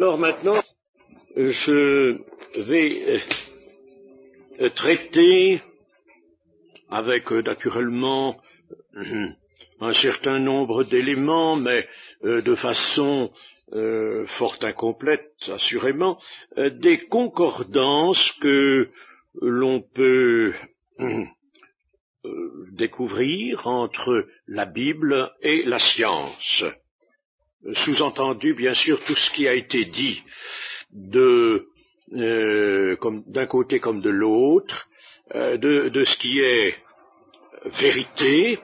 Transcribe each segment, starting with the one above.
Alors maintenant, je vais traiter avec naturellement un certain nombre d'éléments, mais de façon fort incomplète, assurément, des concordances que l'on peut découvrir entre la Bible et la science. Sous-entendu, bien sûr, tout ce qui a été dit d'un côté comme de l'autre, de ce qui est vérité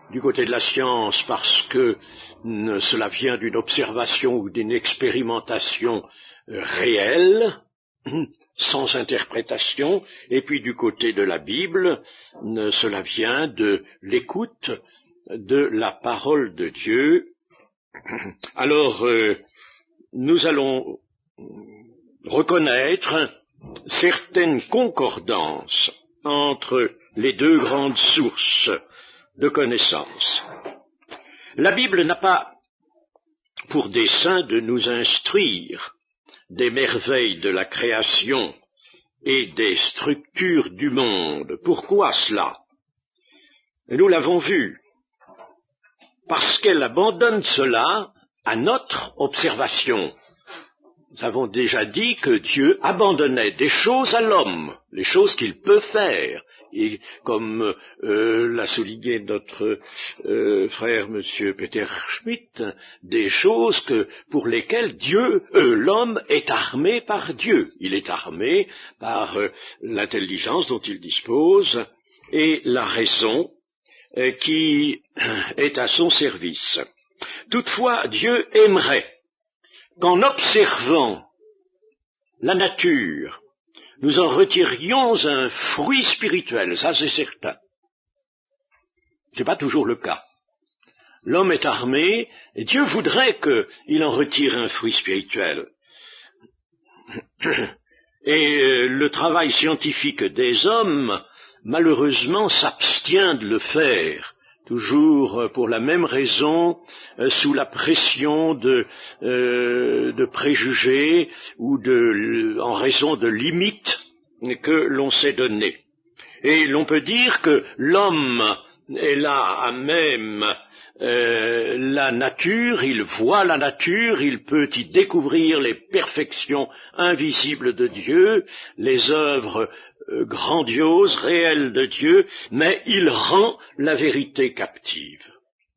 du côté de la science, parce que cela vient d'une observation ou d'une expérimentation réelle, sans interprétation, et puis du côté de la Bible, cela vient de l'écoute de la parole de Dieu. Alors, nous allons reconnaître certaines concordances entre les deux grandes sources de connaissances. La Bible n'a pas pour dessein de nous instruire des merveilles de la création et des structures du monde. Pourquoi cela? Nous l'avons vu. Parce qu'elle abandonne cela à notre observation. Nous avons déjà dit que Dieu abandonnait des choses à l'homme, les choses qu'il peut faire. Et comme l'a souligné notre frère monsieur Peter Schmidt, des choses pour lesquelles l'homme est armé par Dieu. Il est armé par l'intelligence dont il dispose et la raison qui est à son service. Toutefois, Dieu aimerait qu'en observant la nature, nous en retirions un fruit spirituel, ça c'est certain. C'est pas toujours le cas. L'homme est armé, et Dieu voudrait qu'il en retire un fruit spirituel. Et le travail scientifique des hommes, malheureusement, s'abstient de le faire, toujours pour la même raison, sous la pression de préjugés ou en raison de limites que l'on s'est données. Et l'on peut dire que l'homme est là à même la nature, il voit la nature, il peut y découvrir les perfections invisibles de Dieu, les œuvres grandiose, réelle de Dieu, mais il rend la vérité captive.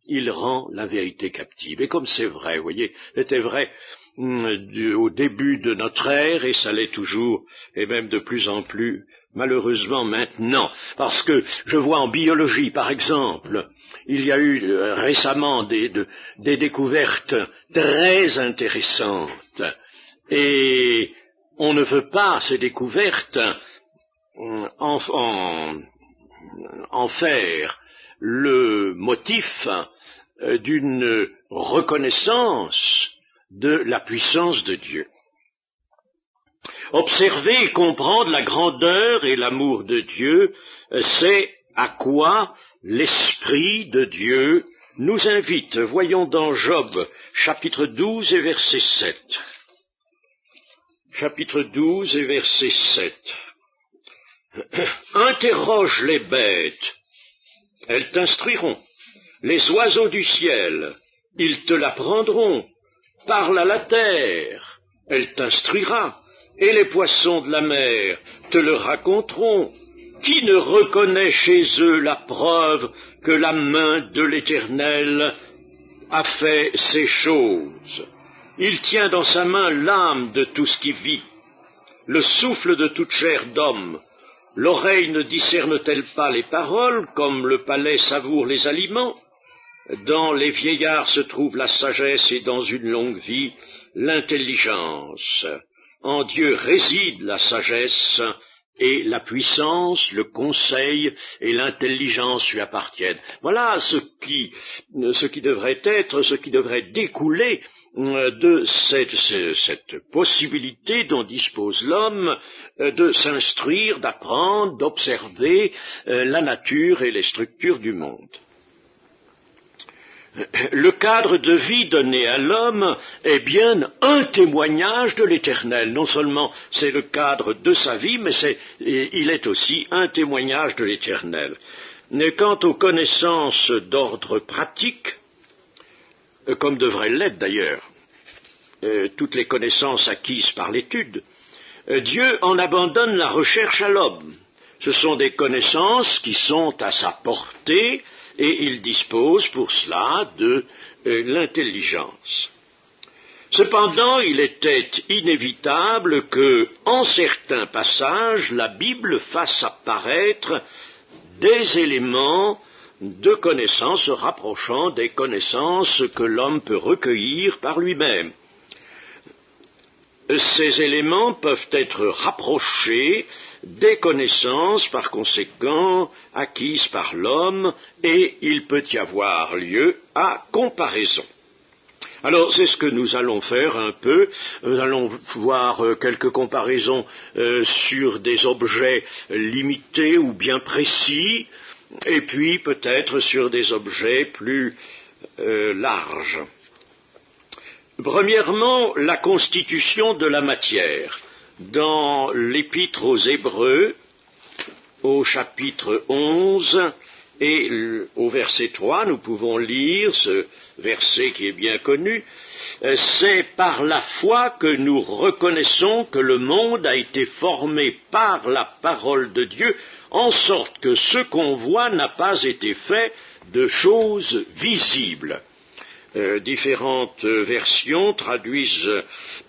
Il rend la vérité captive. Et comme c'est vrai, vous voyez, c'était vrai au début de notre ère, et ça l'est toujours, et même de plus en plus, malheureusement maintenant. Parce que je vois en biologie, par exemple, il y a eu récemment des découvertes très intéressantes, et on ne veut pas ces découvertes en faire le motif d'une reconnaissance de la puissance de Dieu. Observer et comprendre la grandeur et l'amour de Dieu, c'est à quoi l'Esprit de Dieu nous invite. Voyons dans Job, chapitre 12 et verset 7. Chapitre 12 et verset 7. Interroge les bêtes, elles t'instruiront. Les oiseaux du ciel, ils te l'apprendront. Parle à la terre, elle t'instruira. Et les poissons de la mer te le raconteront. Qui ne reconnaît chez eux la preuve que la main de l'Éternel a fait ces choses? Il tient dans sa main l'âme de tout ce qui vit, le souffle de toute chair d'homme. L'oreille ne discerne-t-elle pas les paroles, comme le palais savoure les aliments? Dans les vieillards se trouve la sagesse, et dans une longue vie, l'intelligence. En Dieu réside la sagesse, et la puissance, le conseil et l'intelligence lui appartiennent. Voilà ce qui devrait être, ce qui devrait découler de cette possibilité dont dispose l'homme de s'instruire, d'apprendre, d'observer la nature et les structures du monde. Le cadre de vie donné à l'homme est bien un témoignage de l'Éternel. Non seulement c'est le cadre de sa vie, mais il est aussi un témoignage de l'Éternel. Quant aux connaissances d'ordre pratique, comme devraient l'être d'ailleurs, toutes les connaissances acquises par l'étude, Dieu en abandonne la recherche à l'homme. Ce sont des connaissances qui sont à sa portée et il dispose pour cela de l'intelligence. Cependant, il était inévitable que, en certains passages, la Bible fasse apparaître des éléments de connaissances se rapprochant des connaissances que l'homme peut recueillir par lui-même. Ces éléments peuvent être rapprochés des connaissances, par conséquent, acquises par l'homme, et il peut y avoir lieu à comparaison. Alors, c'est ce que nous allons faire un peu. Nous allons voir quelques comparaisons sur des objets limités ou bien précis, et puis peut-être sur des objets plus larges. Premièrement, la constitution de la matière. Dans l'Épître aux Hébreux, au chapitre 11 et au verset 3, nous pouvons lire ce verset qui est bien connu. C'est par la foi que nous reconnaissons que le monde a été formé par la parole de Dieu, en sorte que ce qu'on voit n'a pas été fait de choses visibles. Différentes versions traduisent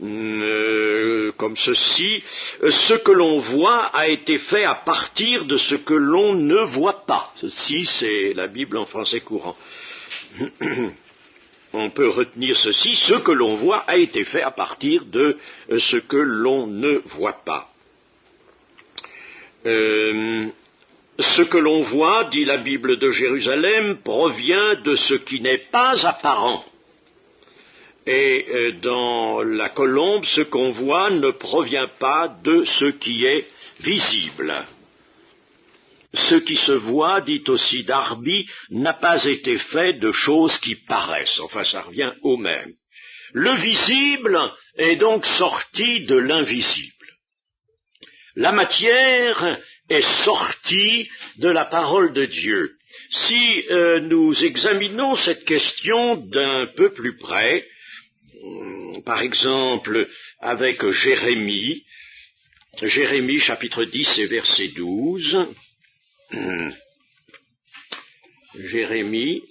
comme ceci: ce que l'on voit a été fait à partir de ce que l'on ne voit pas. Ceci, c'est la Bible en français courant. On peut retenir ceci: ce que l'on voit a été fait à partir de ce que l'on ne voit pas. Ce que l'on voit, dit la Bible de Jérusalem, provient de ce qui n'est pas apparent. Et dans la colombe, ce qu'on voit ne provient pas de ce qui est visible. Ce qui se voit, dit aussi Darby, n'a pas été fait de choses qui paraissent. Enfin, ça revient au même. Le visible est donc sorti de l'invisible. La matière est sortie de la parole de Dieu. Si nous examinons cette question d'un peu plus près, par exemple avec Jérémie chapitre 10 et verset 12, Jérémie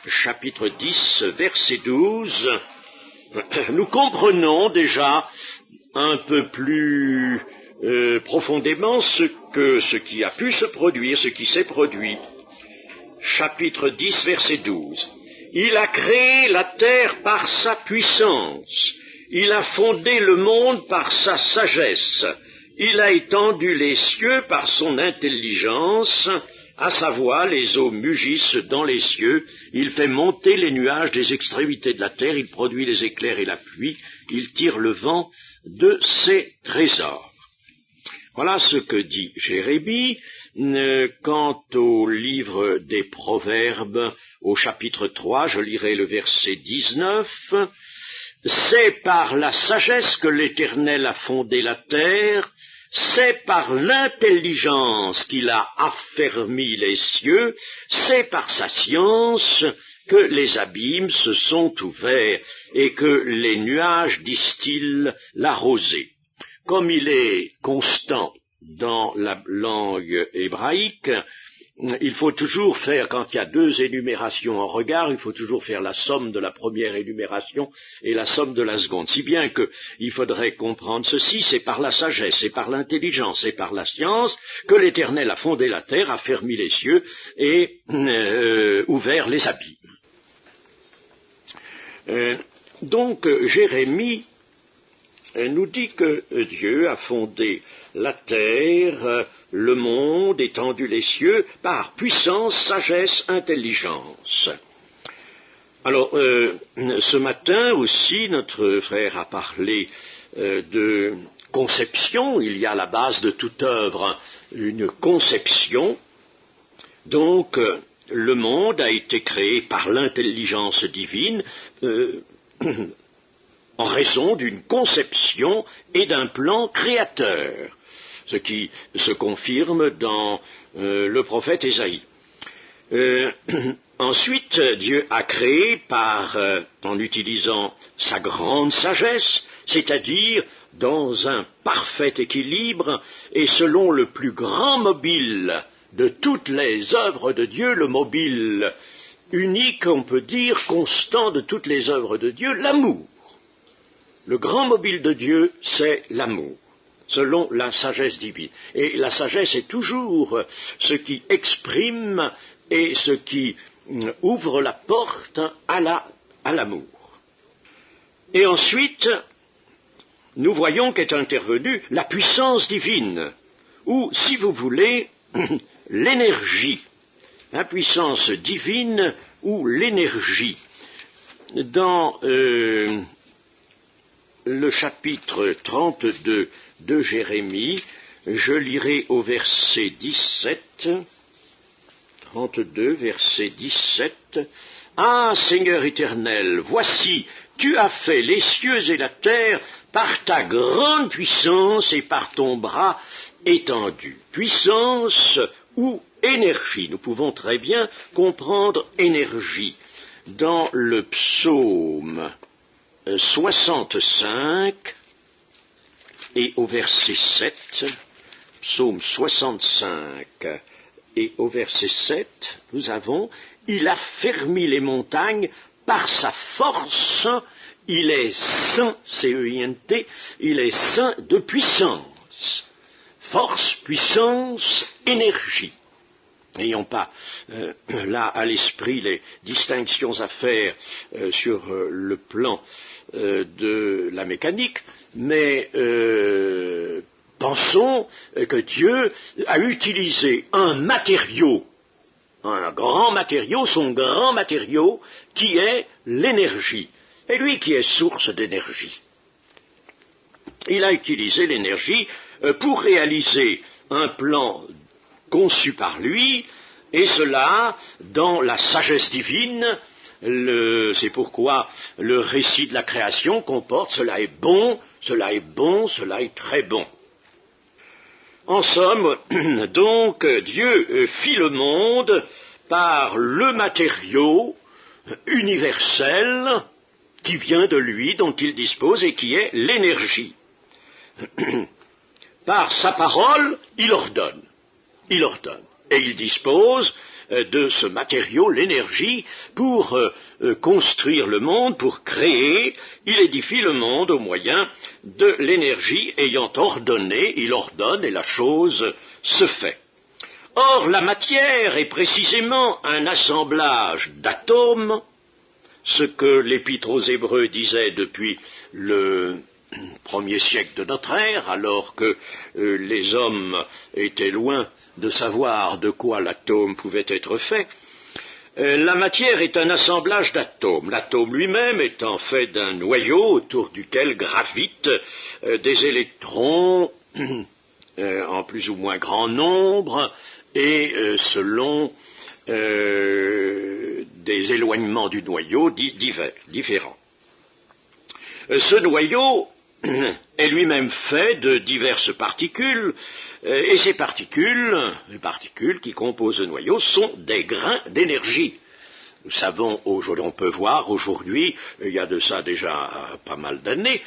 chapitre 10 verset 12, nous comprenons déjà un peu plus profondément ce qui a pu se produire, ce qui s'est produit. Chapitre 10, verset 12. Il a créé la terre par sa puissance. Il a fondé le monde par sa sagesse. Il a étendu les cieux par son intelligence. À sa voix, les eaux mugissent dans les cieux. Il fait monter les nuages des extrémités de la terre. Il produit les éclairs et la pluie. Il tire le vent de ses trésors. Voilà ce que dit Jérémie. Quant au livre des Proverbes, au chapitre 3, je lirai le verset 19. C'est par la sagesse que l'Éternel a fondé la terre, c'est par l'intelligence qu'il a affermi les cieux, c'est par sa science que les abîmes se sont ouverts et que les nuages distillent la rosée. Comme il est constant dans la langue hébraïque, il faut toujours faire, quand il y a deux énumérations en regard, il faut toujours faire la somme de la première énumération et la somme de la seconde. Si bien qu'il faudrait comprendre ceci: c'est par la sagesse, c'est par l'intelligence, c'est par la science que l'Éternel a fondé la terre, a fermé les cieux et ouvert les abîmes. Donc Jérémie nous dit que Dieu a fondé la terre, le monde, étendu les cieux, par puissance, sagesse, intelligence. Alors, ce matin aussi, notre frère a parlé de conception. Il y a à la base de toute œuvre une conception. Donc, le monde a été créé par l'intelligence divine en raison d'une conception et d'un plan créateur, ce qui se confirme dans le prophète Ésaïe. Ensuite, Dieu a créé en utilisant sa grande sagesse, c'est-à-dire dans un parfait équilibre et selon le plus grand mobile de toutes les œuvres de Dieu, le mobile unique, on peut dire, constant de toutes les œuvres de Dieu, l'amour. Le grand mobile de Dieu, c'est l'amour, selon la sagesse divine. Et la sagesse est toujours ce qui exprime et ce qui ouvre la porte à l'amour. Et ensuite, nous voyons qu'est intervenue la puissance divine, ou, si vous voulez, l'énergie. La puissance divine ou l'énergie. Dans le chapitre 32 de Jérémie, je lirai au verset 17, 32, verset 17, « Ah, Seigneur éternel, voici, tu as fait les cieux et la terre par ta grande puissance et par ton bras étendu. » Puissance ou énergie. Nous pouvons très bien comprendre énergie. Dans le psaume 65 et au verset 7, psaume 65 et au verset 7, nous avons « Il a fermi les montagnes par sa force, il est saint, C-E-I-N-T, il est saint de puissance. » Force, puissance, énergie. N'ayons pas là à l'esprit les distinctions à faire sur le plan de la mécanique, mais pensons que Dieu a utilisé un matériau, un grand matériau, son grand matériau, qui est l'énergie, et lui qui est source d'énergie. Il a utilisé l'énergie pour réaliser un plan conçu par lui, et cela dans la sagesse divine. C'est pourquoi le récit de la création comporte « cela est bon, cela est bon, cela est très bon ». En somme, donc, Dieu fit le monde par le matériau universel qui vient de lui, dont il dispose, et qui est l'énergie. Par sa parole, il ordonne. Il ordonne. Et il dispose de ce matériau, l'énergie, pour construire le monde, pour créer. Il édifie le monde au moyen de l'énergie ayant ordonné. Il ordonne et la chose se fait. Or, la matière est précisément un assemblage d'atomes, ce que l'Épître aux Hébreux disait depuis le 1er siècle de notre ère, alors que les hommes étaient loin de savoir de quoi l'atome pouvait être fait. La matière est un assemblage d'atomes, l'atome lui-même étant fait d'un noyau autour duquel gravitent des électrons en plus ou moins grand nombre et selon des éloignements du noyau différents. Ce noyau est lui-même fait de diverses particules, et ces particules, les particules qui composent le noyau, sont des grains d'énergie. Nous savons, on peut voir aujourd'hui, il y a de ça déjà pas mal d'années,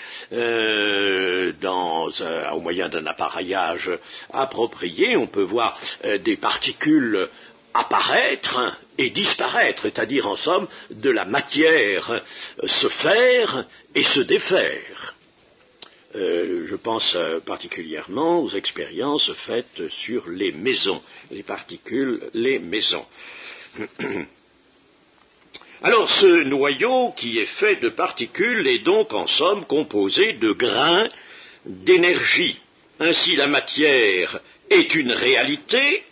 au moyen d'un appareillage approprié, on peut voir des particules apparaître et disparaître, c'est-à-dire en somme de la matière se faire et se défaire. Je pense particulièrement aux expériences faites sur les mésons, les particules, les mésons. Alors ce noyau qui est fait de particules est donc en somme composé de grains d'énergie. Ainsi la matière est une réalité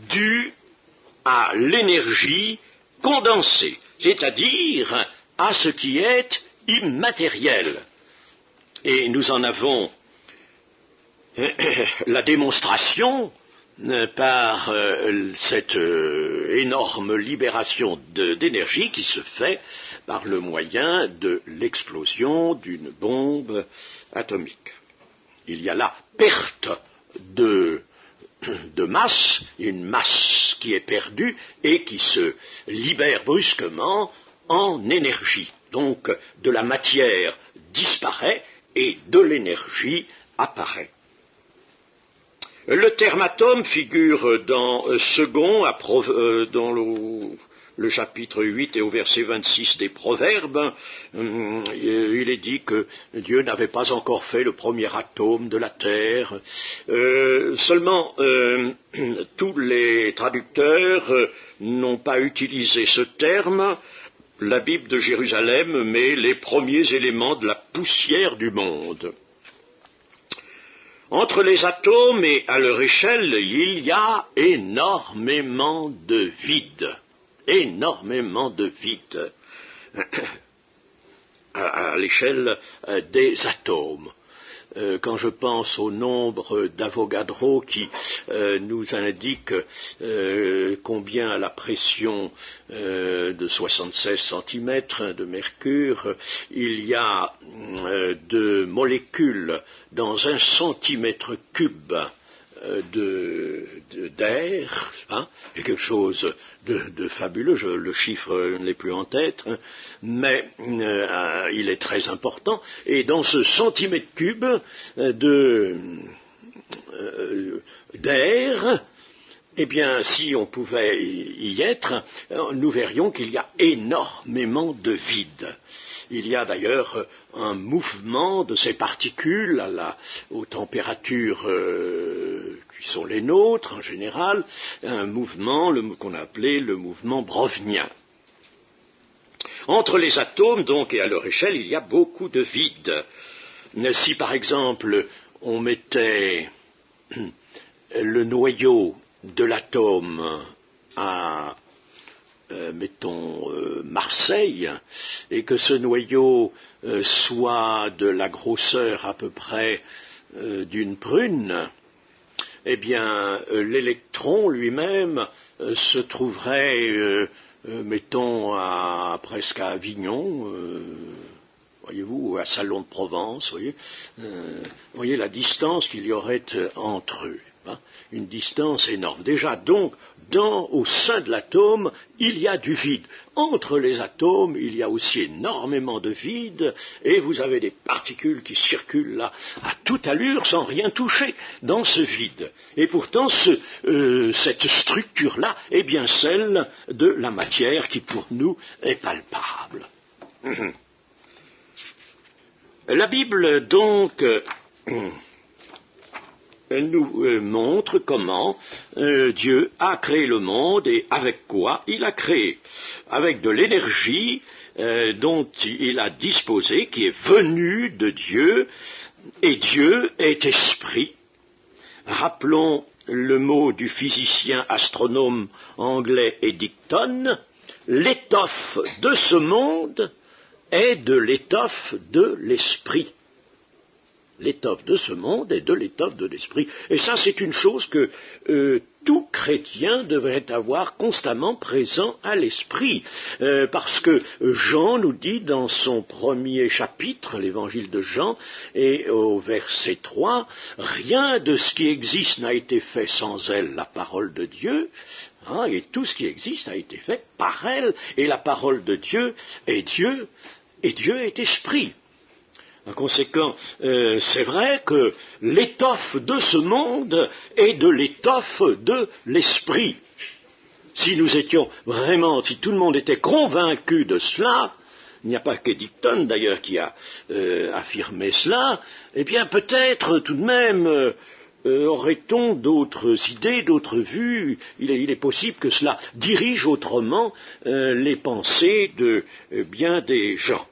due à l'énergie condensée, c'est-à-dire à ce qui est immatériel. Et nous en avons la démonstration par cette énorme libération d'énergie qui se fait par le moyen de l'explosion d'une bombe atomique. Il y a là perte de masse, une masse qui est perdue et qui se libère brusquement en énergie. Donc de la matière disparaît et de l'énergie apparaît. Le terme atome figure dans dans le chapitre 8 et au verset 26 des Proverbes. Il est dit que Dieu n'avait pas encore fait le premier atome de la terre. Seulement, tous les traducteurs n'ont pas utilisé ce terme. La Bible de Jérusalem met les premiers éléments de la poussière du monde. Entre les atomes et à leur échelle, il y a énormément de vide. Énormément de vide à l'échelle des atomes. Quand je pense au nombre d'Avogadro qui nous indique combien à la pression de 76 cm de mercure, il y a de molécules dans 1 centimètre cube d'air, et quelque chose de fabuleux, le chiffre n'est plus en tête, mais il est très important, et dans ce centimètre cube d'air, eh bien, si on pouvait y être, nous verrions qu'il y a énormément de vide. Il y a d'ailleurs un mouvement de ces particules aux températures qui sont les nôtres en général, un mouvement qu'on a appelé le mouvement brownien. Entre les atomes, donc, et à leur échelle, il y a beaucoup de vide. Si, par exemple, on mettait le noyau de l'atome à mettons Marseille, et que ce noyau soit de la grosseur à peu près d'une prune, eh bien l'électron lui-même se trouverait, mettons, presque à Avignon, voyez-vous, ou à Salon de Provence, voyez la distance qu'il y aurait entre eux. Une distance énorme. Déjà, donc, au sein de l'atome, il y a du vide. Entre les atomes, il y a aussi énormément de vide, et vous avez des particules qui circulent là à toute allure sans rien toucher dans ce vide. Et pourtant, cette structure-là est bien celle de la matière qui, pour nous, est palpable. La Bible, donc, elle nous montre comment Dieu a créé le monde et avec quoi il a créé. Avec de l'énergie dont il a disposé, qui est venue de Dieu, et Dieu est esprit. Rappelons le mot du physicien astronome anglais Eddington, l'étoffe de ce monde est de l'étoffe de l'esprit. L'étoffe de ce monde est de l'étoffe de l'esprit. Et ça, c'est une chose que tout chrétien devrait avoir constamment présent à l'esprit. Parce que Jean nous dit dans son premier chapitre, l'évangile de Jean, et au verset 3, « Rien de ce qui existe n'a été fait sans elle, la parole de Dieu. » Et tout ce qui existe a été fait par elle. Et la parole de Dieu est Dieu, et Dieu est esprit. Par conséquent, c'est vrai que l'étoffe de ce monde est de l'étoffe de l'esprit. Si nous étions vraiment, si tout le monde était convaincu de cela, il n'y a pas qu'Eddington d'ailleurs qui a affirmé cela, eh bien peut-être tout de même aurait-on d'autres idées, d'autres vues. Il est possible que cela dirige autrement les pensées de bien des gens.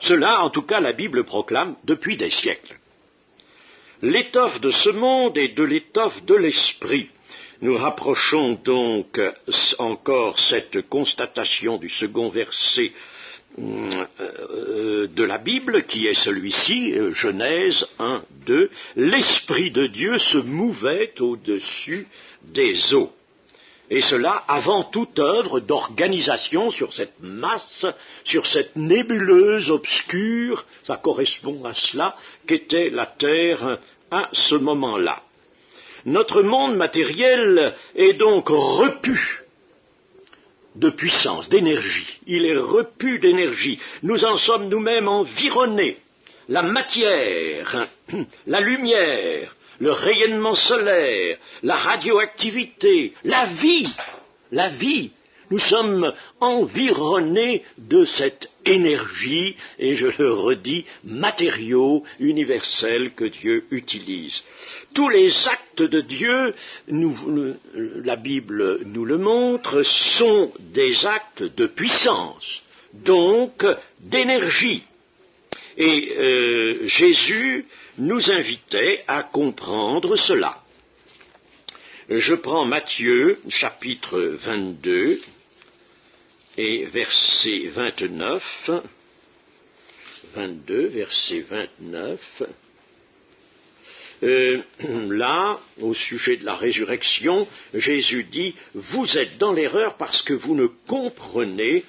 Cela, en tout cas, la Bible proclame depuis des siècles. L'étoffe de ce monde est de l'étoffe de l'esprit. Nous rapprochons donc encore cette constatation du second verset de la Bible, qui est celui-ci, Genèse 1, 2, l'Esprit de Dieu se mouvait au-dessus des eaux. Et cela avant toute œuvre d'organisation sur cette masse, sur cette nébuleuse obscure, ça correspond à cela, qu'était la Terre à ce moment-là. Notre monde matériel est donc repu de puissance, d'énergie. Il est repu d'énergie. Nous en sommes nous-mêmes environnés. La matière, la lumière, le rayonnement solaire, la radioactivité, la vie. Nous sommes environnés de cette énergie, et je le redis, matériaux universels que Dieu utilise. Tous les actes de Dieu, la Bible nous le montre, sont des actes de puissance, donc d'énergie. Et Jésus nous invitait à comprendre cela. Je prends Matthieu, chapitre 22, et verset 29. 22, verset 29. Là, au sujet de la résurrection, Jésus dit « Vous êtes dans l'erreur parce que vous ne comprenez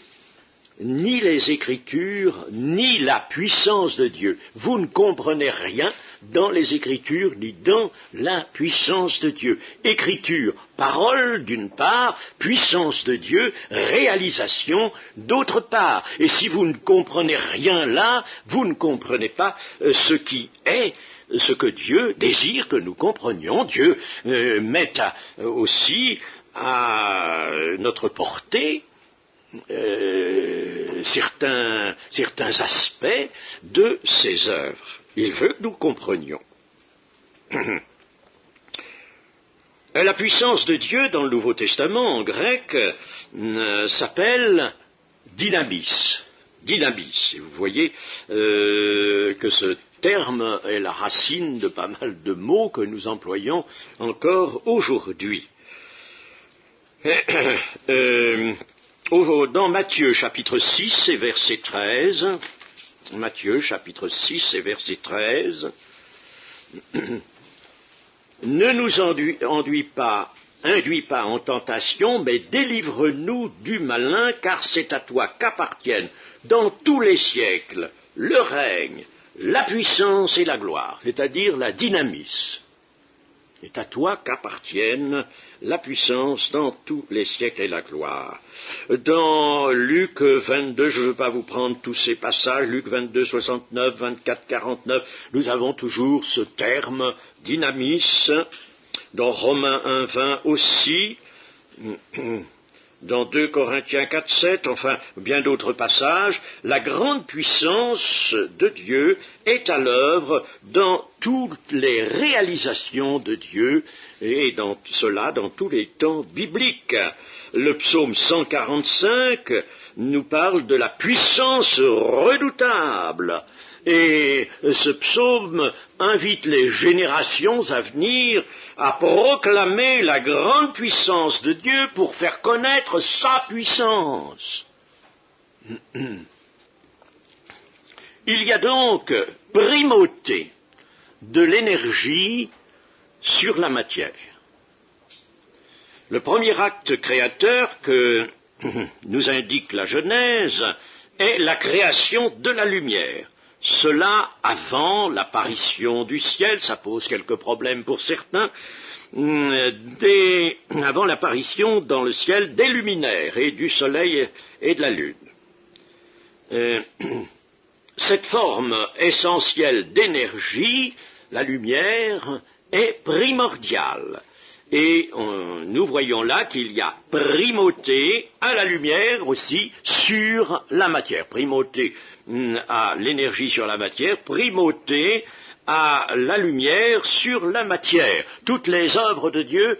ni les Écritures, ni la puissance de Dieu. Vous ne comprenez rien dans les Écritures, ni dans la puissance de Dieu. Écriture, parole d'une part, puissance de Dieu, réalisation d'autre part. Et si vous ne comprenez rien là, vous ne comprenez pas ce qui est, ce que Dieu désire que nous comprenions. Dieu met aussi à notre portée certains aspects de ses œuvres. Il veut que nous comprenions. La puissance de Dieu dans le Nouveau Testament, en grec, s'appelle dynamis. Dynamis. Et vous voyez que ce terme est la racine de pas mal de mots que nous employons encore aujourd'hui. Dans Matthieu chapitre 6 et verset 13, Matthieu chapitre 6 et verset 13, ne nous induis pas en tentation, mais délivre-nous du malin, car c'est à toi qu'appartiennent dans tous les siècles le règne, la puissance et la gloire, c'est-à-dire la dynamis. C'est à toi qu'appartiennent la puissance dans tous les siècles et la gloire. Dans Luc 22, je ne veux pas vous prendre tous ces passages, Luc 22, 69, 24, 49, nous avons toujours ce terme dynamis. Dans Romains 1, 20 aussi, dans 2 Corinthiens 4, 7, enfin bien d'autres passages, la grande puissance de Dieu est à l'œuvre dans toutes les réalisations de Dieu, et dans cela dans tous les temps bibliques. Le psaume 145 nous parle de la puissance redoutable. Et ce psaume invite les générations à venir à proclamer la grande puissance de Dieu pour faire connaître sa puissance. Il y a donc primauté de l'énergie sur la matière. Le premier acte créateur que nous indique la Genèse est la création de la lumière. Cela avant l'apparition du ciel, ça pose quelques problèmes pour certains, avant l'apparition dans le ciel des luminaires et du soleil et de la lune. Cette forme essentielle d'énergie, la lumière, est primordiale. Et nous voyons là qu'il y a primauté à la lumière aussi sur la matière. Primauté à l'énergie sur la matière, primauté à la lumière sur la matière. Toutes les œuvres de Dieu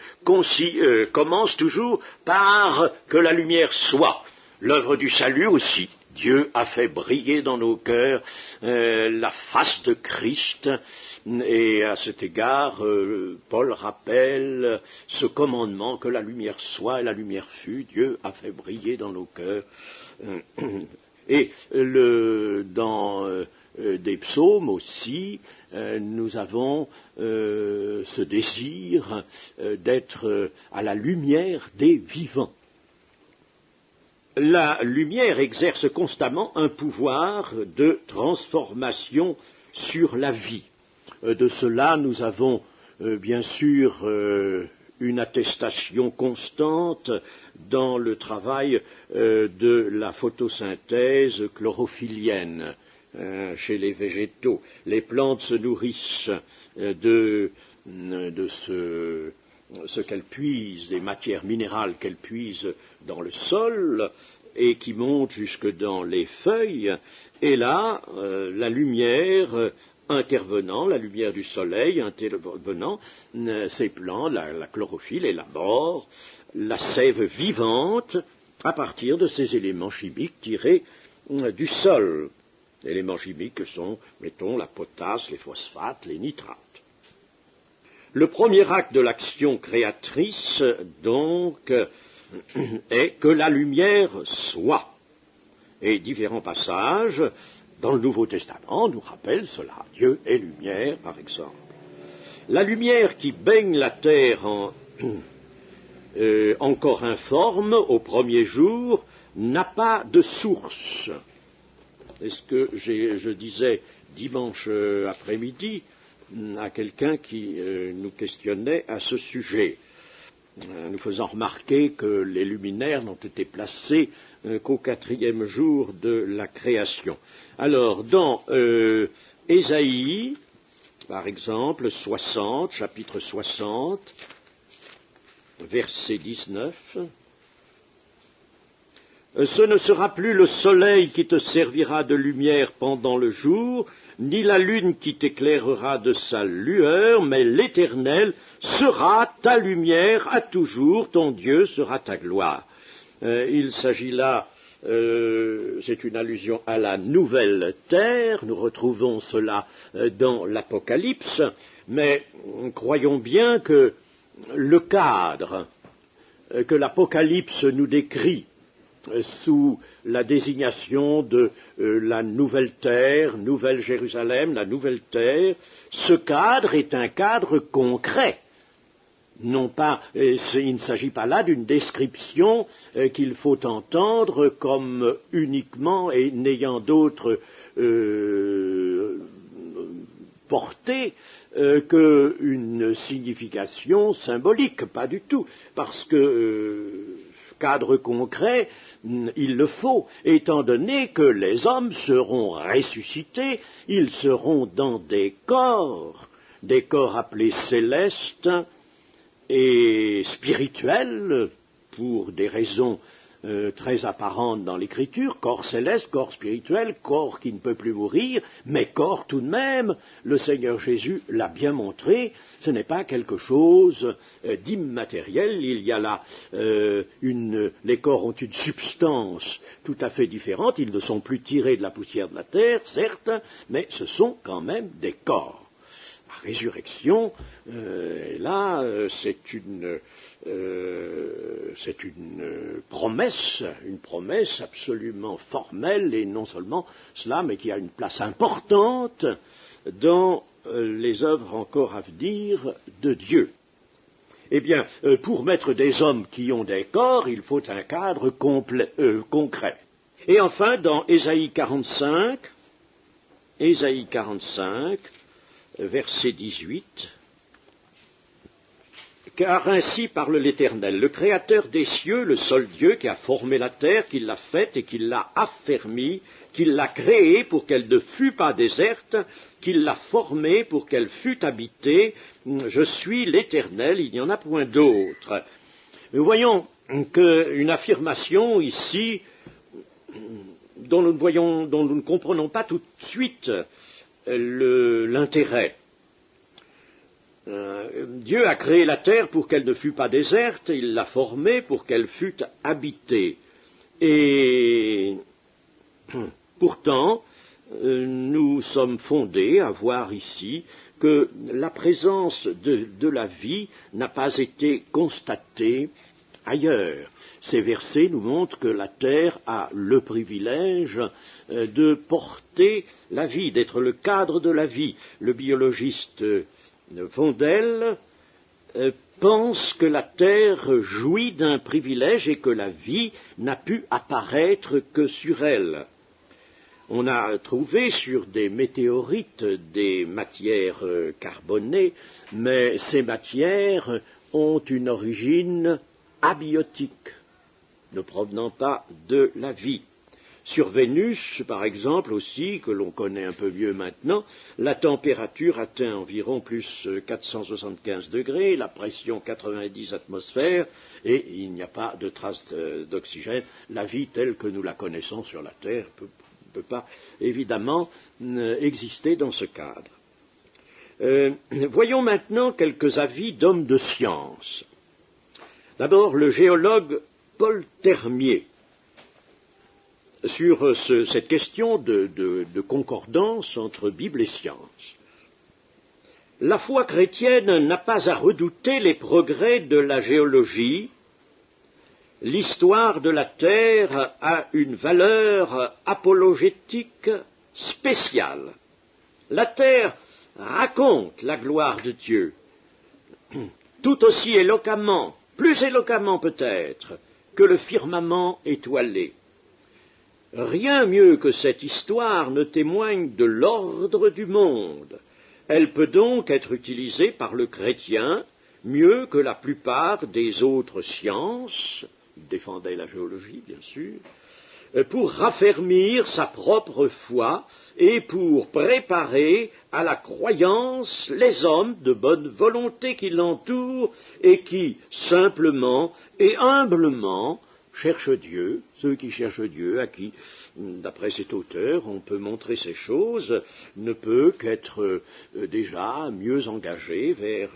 commencent toujours par que la lumière soit. L'œuvre du salut aussi. Dieu a fait briller dans nos cœurs la face de Christ, et à cet égard, Paul rappelle ce commandement que la lumière soit et la lumière fut. Dieu a fait briller dans nos cœurs Et dans des psaumes aussi, nous avons ce désir d'être à la lumière des vivants. La lumière exerce constamment un pouvoir de transformation sur la vie. De cela, nous avons bien sûr une attestation constante dans le travail de la photosynthèse chlorophyllienne chez les végétaux. Les plantes se nourrissent de ce qu'elles puisent, des matières minérales qu'elles puisent dans le sol et qui montent jusque dans les feuilles, et là, la lumière intervenant, la lumière du soleil intervenant, ces plantes, la chlorophylle élabore la sève vivante à partir de ces éléments chimiques tirés du sol. Les éléments chimiques sont, mettons, la potasse, les phosphates, les nitrates. Le premier acte de l'action créatrice, donc, est que la lumière soit. Et différents passages dans le Nouveau Testament nous rappellent cela. Dieu est lumière, par exemple. La lumière qui baigne la terre encore informe au premier jour n'a pas de source. C'est ce que je disais dimanche après-midi à quelqu'un qui nous questionnait à ce sujet, nous faisant remarquer que les luminaires n'ont été placés qu'au 4e jour de la création. Alors, dans Ésaïe, par exemple, 60, chapitre 60, verset 19, ce ne sera plus le soleil qui te servira de lumière pendant le jour, ni la lune qui t'éclairera de sa lueur, mais l'Éternel sera ta lumière à toujours, ton Dieu sera ta gloire. Il s'agit là, c'est une allusion à la nouvelle terre, nous retrouvons cela dans l'Apocalypse, mais croyons bien que le cadre que l'Apocalypse nous décrit sous la désignation de la nouvelle terre, Nouvelle Jérusalem, la nouvelle terre, ce cadre est un cadre concret. Non pas, il ne s'agit pas là d'une description qu'il faut entendre comme uniquement et n'ayant d'autre portée qu'une signification symbolique, pas du tout, parce que cadre concret, il le faut, étant donné que les hommes seront ressuscités, ils seront dans des corps appelés célestes et spirituels, pour des raisons très apparentes dans l'Écriture, corps céleste, corps spirituel, corps qui ne peut plus mourir, mais corps tout de même, le Seigneur Jésus l'a bien montré, ce n'est pas quelque chose d'immatériel, il y a là les corps ont une substance tout à fait différente, ils ne sont plus tirés de la poussière de la terre, certes, mais ce sont quand même des corps. La résurrection, là, c'est une promesse absolument formelle, et non seulement cela, mais qui a une place importante dans les œuvres encore à venir de Dieu. Eh bien, pour mettre des hommes qui ont des corps, il faut un cadre concret. Et enfin, dans Ésaïe 45, verset 18, « Car ainsi parle l'Éternel, le Créateur des cieux, le seul Dieu qui a formé la terre, qui l'a faite et qui l'a affermie, qui l'a créée pour qu'elle ne fût pas déserte, qui l'a formée pour qu'elle fût habitée. Je suis l'Éternel, il n'y en a point d'autre. » Nous voyons qu'une affirmation ici, dont nous ne comprenons pas tout de suite l'intérêt. Dieu a créé la terre pour qu'elle ne fût pas déserte, il l'a formée pour qu'elle fût habitée. Et pourtant, nous sommes fondés à voir ici que la présence de la vie n'a pas été constatée ailleurs. Ces versets nous montrent que la terre a le privilège de porter la vie, d'être le cadre de la vie. Le biologiste Vondel pense que la terre jouit d'un privilège et que la vie n'a pu apparaître que sur elle. On a trouvé sur des météorites des matières carbonées, mais ces matières ont une origine abiotique, ne provenant pas de la vie. Sur Vénus, par exemple, aussi, que l'on connaît un peu mieux maintenant, la température atteint environ plus 475 degrés, la pression 90 atmosphères, et il n'y a pas de traces d'oxygène. La vie telle que nous la connaissons sur la Terre ne peut pas, évidemment, exister dans ce cadre. Voyons maintenant quelques avis d'hommes de science. D'abord, le géologue Paul Termier, sur cette question de concordance entre Bible et science. La foi chrétienne n'a pas à redouter les progrès de la géologie. L'histoire de la Terre a une valeur apologétique spéciale. La Terre raconte la gloire de Dieu, tout aussi éloquemment, plus éloquemment peut-être, que le firmament étoilé. Rien mieux que cette histoire ne témoigne de l'ordre du monde. Elle peut donc être utilisée par le chrétien mieux que la plupart des autres sciences, il défendait la géologie bien sûr, pour raffermir sa propre foi et pour préparer à la croyance les hommes de bonne volonté qui l'entourent et qui, simplement et humblement, cherchent Dieu, ceux qui cherchent Dieu, à qui, d'après cet auteur, on peut montrer ces choses, ne peut qu'être déjà mieux engagé vers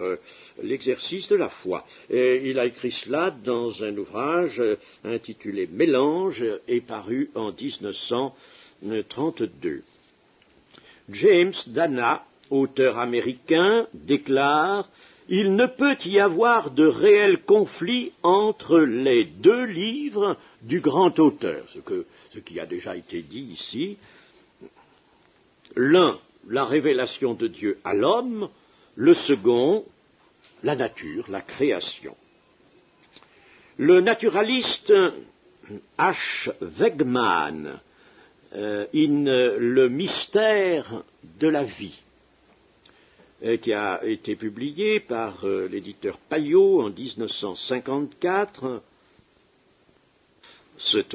l'exercice de la foi. Et il a écrit cela dans un ouvrage intitulé Mélange et paru en 1932. James Dana, auteur américain, déclare « Il ne peut y avoir de réel conflit entre les deux livres du grand auteur », ce qui a déjà été dit ici. L'un, la révélation de Dieu à l'homme, le second, la nature, la création. Le naturaliste H. Wegman, le mystère de la vie, qui a été publié par l'éditeur Payot en 1954. Cet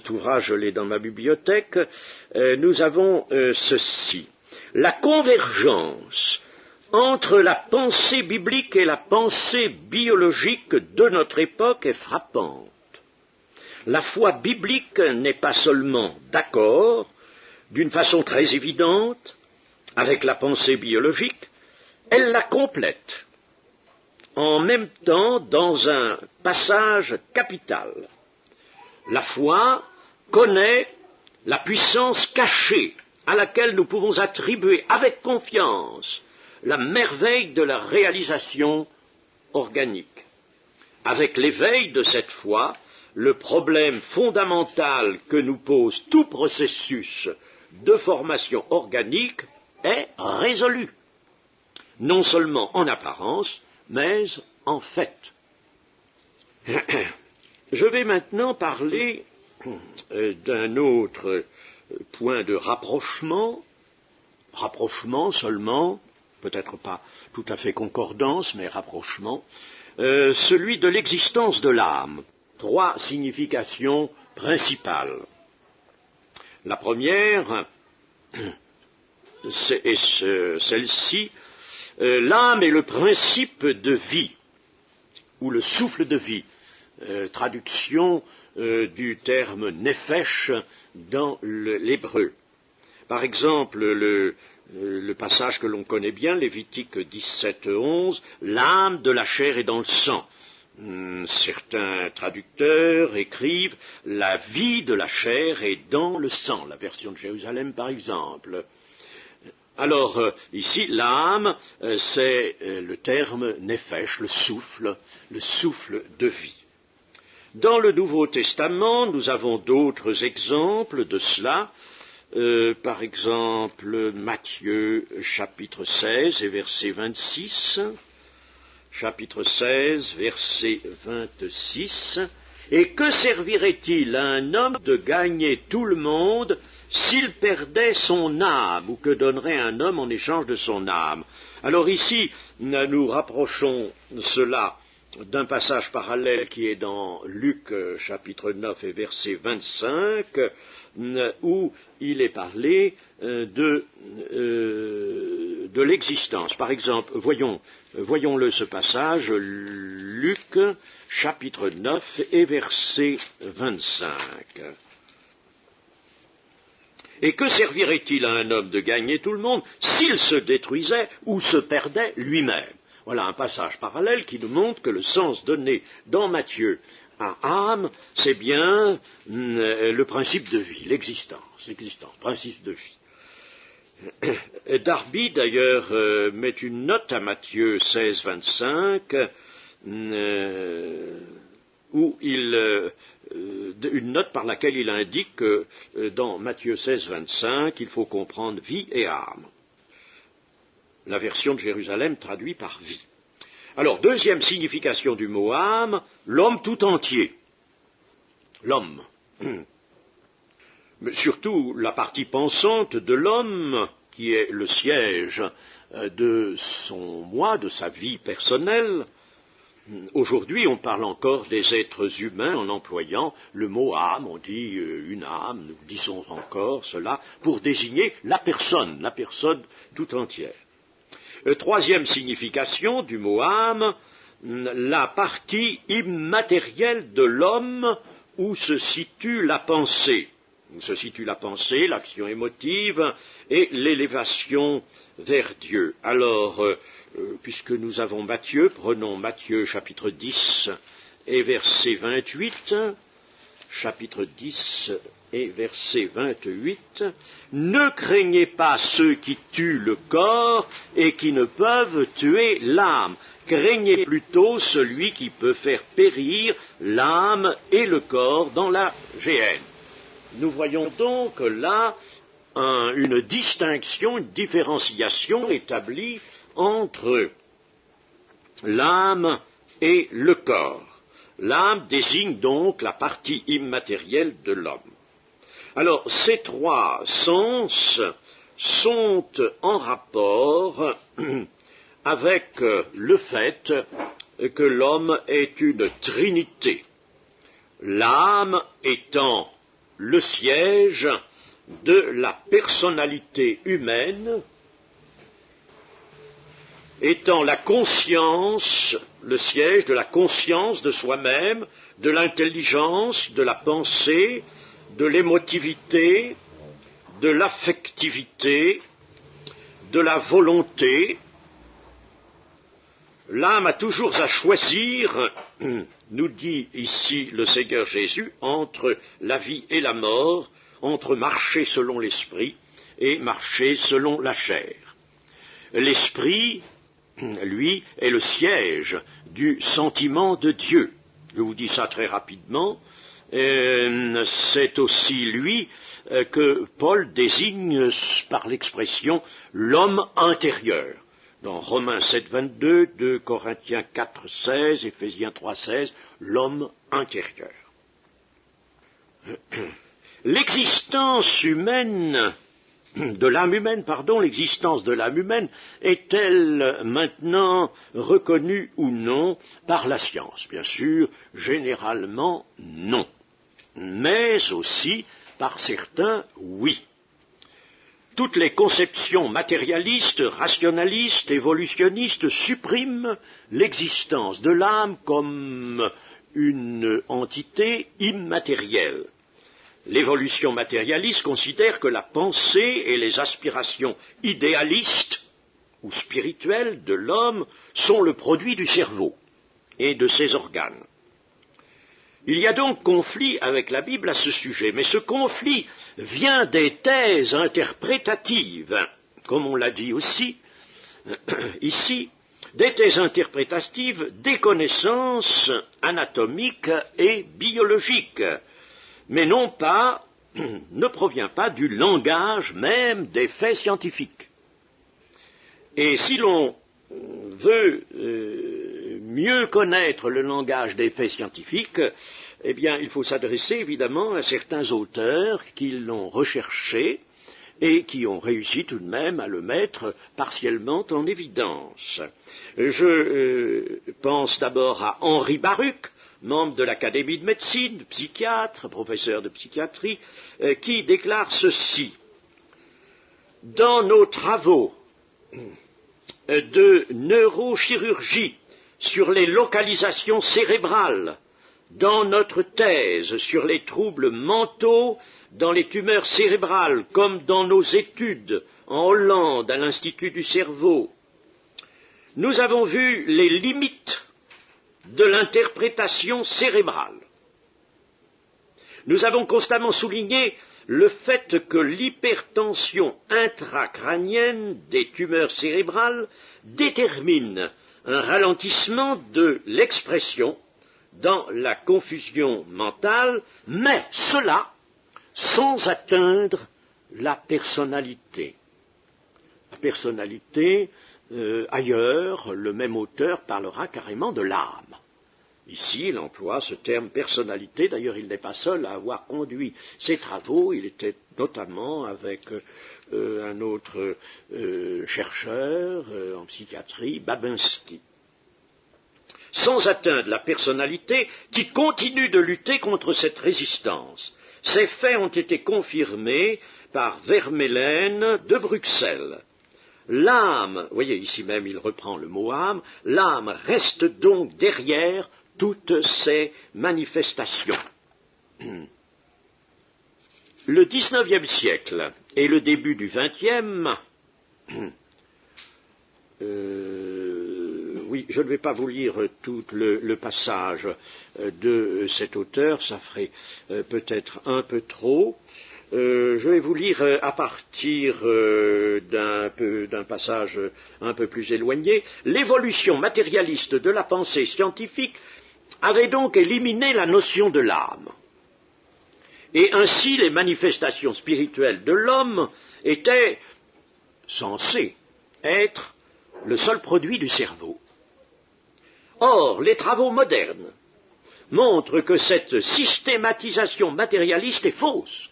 ouvrage, je l'ai dans ma bibliothèque. Nous avons ceci. La convergence entre la pensée biblique et la pensée biologique de notre époque est frappante. La foi biblique n'est pas seulement d'accord, d'une façon très évidente, avec la pensée biologique, elle la complète, en même temps dans un passage capital. La foi connaît la puissance cachée à laquelle nous pouvons attribuer avec confiance la merveille de la réalisation organique. Avec l'éveil de cette foi, le problème fondamental que nous pose tout processus de formation organique est résolu, non seulement en apparence, mais en fait. Je vais maintenant parler d'un autre point de rapprochement seulement, peut-être pas tout à fait concordance, mais rapprochement, celui de l'existence de l'âme. 3 significations principales. La première, c'est celle-ci, l'âme est le principe de vie, ou le souffle de vie, traduction du terme nefesh dans l'hébreu. Par exemple, le passage que l'on connaît bien, Lévitique 17:11, l'âme de la chair est dans le sang. Certains traducteurs écrivent la vie de la chair est dans le sang, la version de Jérusalem par exemple. Alors, ici, l'âme, c'est le terme nefesh, le souffle de vie. Dans le Nouveau Testament, nous avons d'autres exemples de cela. Par exemple, Matthieu, chapitre 16 et verset 26. Chapitre 16, verset 26. « Et que servirait-il à un homme de gagner tout le monde s'il perdait son âme, ou que donnerait un homme en échange de son âme ?» Alors ici, nous rapprochons cela d'un passage parallèle qui est dans Luc chapitre 9 et verset 25, où il est parlé de l'existence. Par exemple, voyons-le ce passage, Luc chapitre 9 et verset 25. « Et que servirait-il à un homme de gagner tout le monde s'il se détruisait ou se perdait lui-même ?» Voilà un passage parallèle qui nous montre que le sens donné dans Matthieu à âme, c'est bien le principe de vie, l'existence, principe de vie. Darby, d'ailleurs, met une note à Matthieu 16, 25, où une note par laquelle il indique que dans Matthieu 16, 25, il faut comprendre vie et âme. La version de Jérusalem traduit par vie. Alors, deuxième signification du mot âme, l'homme tout entier. L'homme. Mais surtout la partie pensante de l'homme, qui est le siège de son moi, de sa vie personnelle. Aujourd'hui, on parle encore des êtres humains en employant le mot âme, on dit une âme, nous disons encore cela, pour désigner la personne tout entière. Troisième signification du mot âme, la partie immatérielle de l'homme où se situe la pensée. Où se situe la pensée, l'action émotive et l'élévation vers Dieu. Alors, puisque nous avons Matthieu, prenons Matthieu chapitre 10 et verset 28. Chapitre 10 et verset 28, « Ne craignez pas ceux qui tuent le corps et qui ne peuvent tuer l'âme. Craignez plutôt celui qui peut faire périr l'âme et le corps dans la géhenne. » Nous voyons donc là une distinction, une différenciation établie entre l'âme et le corps. L'âme désigne donc la partie immatérielle de l'homme. Alors, ces trois sens sont en rapport avec le fait que l'homme est une trinité. L'âme étant le siège de la personnalité humaine, étant la conscience, le siège de la conscience de soi-même, de l'intelligence, de la pensée, de l'émotivité, de l'affectivité, de la volonté. L'âme a toujours à choisir, nous dit ici le Seigneur Jésus, entre la vie et la mort, entre marcher selon l'esprit et marcher selon la chair. L'esprit, lui, est le siège du sentiment de Dieu. Je vous dis ça très rapidement. C'est aussi lui que Paul désigne par l'expression l'homme intérieur. Dans Romains 7, 22, 2 Corinthiens 4, 16, Éphésiens 3, 16, l'homme intérieur. L'existence humaine, l'existence de l'âme humaine est-elle maintenant reconnue ou non par la science? Bien sûr, généralement non, mais aussi par certains oui. Toutes les conceptions matérialistes, rationalistes, évolutionnistes suppriment l'existence de l'âme comme une entité immatérielle. L'évolution matérialiste considère que la pensée et les aspirations idéalistes ou spirituelles de l'homme sont le produit du cerveau et de ses organes. Il y a donc conflit avec la Bible à ce sujet, mais ce conflit vient des thèses interprétatives comme on l'a dit aussi ici, des thèses interprétatives des connaissances anatomiques et biologiques, mais ne provient pas du langage même des faits scientifiques. Et si l'on veut mieux connaître le langage des faits scientifiques, eh bien, il faut s'adresser évidemment à certains auteurs qui l'ont recherché et qui ont réussi tout de même à le mettre partiellement en évidence. Je pense d'abord à Henri Baruch, membre de l'Académie de médecine, psychiatre, professeur de psychiatrie, qui déclare ceci: dans nos travaux de neurochirurgie sur les localisations cérébrales, dans notre thèse sur les troubles mentaux dans les tumeurs cérébrales, comme dans nos études en Hollande à l'Institut du cerveau, nous avons vu les limites de l'interprétation cérébrale. Nous avons constamment souligné le fait que l'hypertension intracrânienne des tumeurs cérébrales détermine un ralentissement de l'expression dans la confusion mentale, mais cela sans atteindre la personnalité. La personnalité, ailleurs, le même auteur parlera carrément de l'âme. Ici, il emploie ce terme personnalité. D'ailleurs, il n'est pas seul à avoir conduit ses travaux. Il était notamment avec un autre chercheur en psychiatrie, Babinski. Sans atteindre la personnalité qui continue de lutter contre cette résistance. Ces faits ont été confirmés par Vermeulen de Bruxelles. L'âme, vous voyez ici même il reprend le mot âme, l'âme reste donc derrière toutes ces manifestations. Le XIXe siècle et le début du XXe, oui, je ne vais pas vous lire tout le passage de cet auteur, ça ferait peut-être un peu trop. Je vais vous lire à partir d'un passage un peu plus éloigné. L'évolution matérialiste de la pensée scientifique avait donc éliminé la notion de l'âme. Et ainsi les manifestations spirituelles de l'homme étaient censées être le seul produit du cerveau. Or, les travaux modernes montrent que cette systématisation matérialiste est fausse.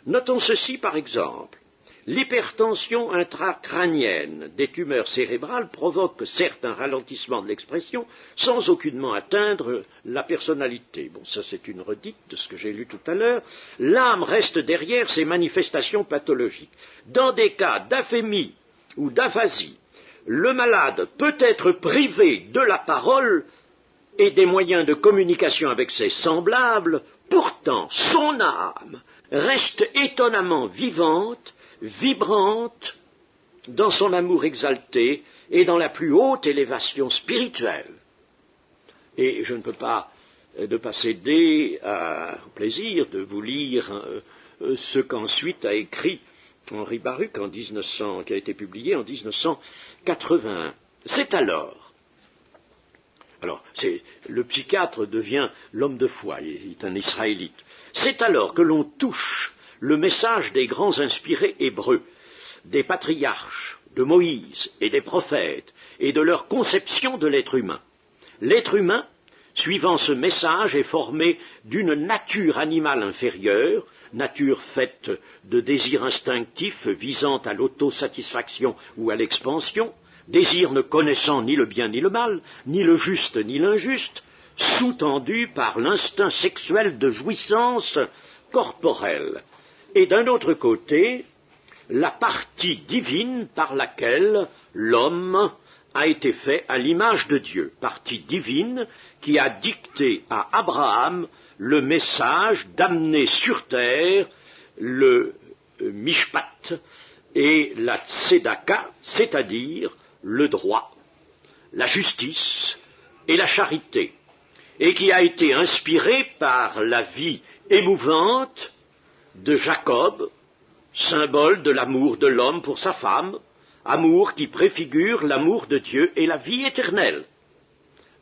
Notons ceci par exemple. L'hypertension intracrânienne des tumeurs cérébrales provoque certes un ralentissement de l'expression sans aucunement atteindre la personnalité. Bon, ça c'est une redite de ce que j'ai lu tout à l'heure. L'âme reste derrière ces manifestations pathologiques. Dans des cas d'aphémie ou d'aphasie, le malade peut être privé de la parole et des moyens de communication avec ses semblables, pourtant son âme reste étonnamment vivante, vibrante dans son amour exalté et dans la plus haute élévation spirituelle. Et je ne peux pas ne pas céder au plaisir de vous lire ce qu'ensuite a écrit Henri Baruch qui a été publié en 1981. C'est alors, le psychiatre devient l'homme de foi, il est un israélite. C'est alors que l'on touche le message des grands inspirés hébreux, des patriarches, de Moïse et des prophètes, et de leur conception de l'être humain. L'être humain, suivant ce message, est formé d'une nature animale inférieure, nature faite de désirs instinctifs visant à l'autosatisfaction ou à l'expansion, désirs ne connaissant ni le bien ni le mal, ni le juste ni l'injuste, sous-tendu par l'instinct sexuel de jouissance corporelle. Et d'un autre côté, la partie divine par laquelle l'homme a été fait à l'image de Dieu, partie divine qui a dicté à Abraham le message d'amener sur terre le mishpat et la tzedaka, c'est-à-dire le droit, la justice et la charité, et qui a été inspiré par la vie émouvante de Jacob, symbole de l'amour de l'homme pour sa femme, amour qui préfigure l'amour de Dieu et la vie éternelle.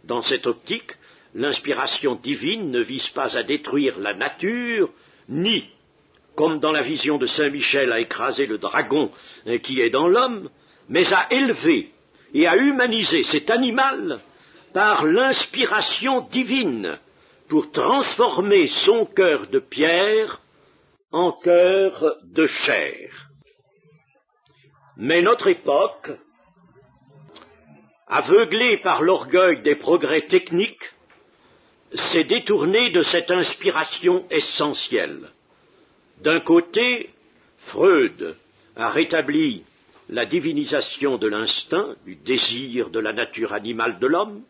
Dans cette optique, l'inspiration divine ne vise pas à détruire la nature, ni, comme dans la vision de Saint Michel, à écraser le dragon qui est dans l'homme, mais à élever et à humaniser cet animal par l'inspiration divine pour transformer son cœur de pierre en cœur de chair. Mais notre époque, aveuglée par l'orgueil des progrès techniques, s'est détournée de cette inspiration essentielle. D'un côté, Freud a rétabli la divinisation de l'instinct, du désir de la nature animale de l'homme.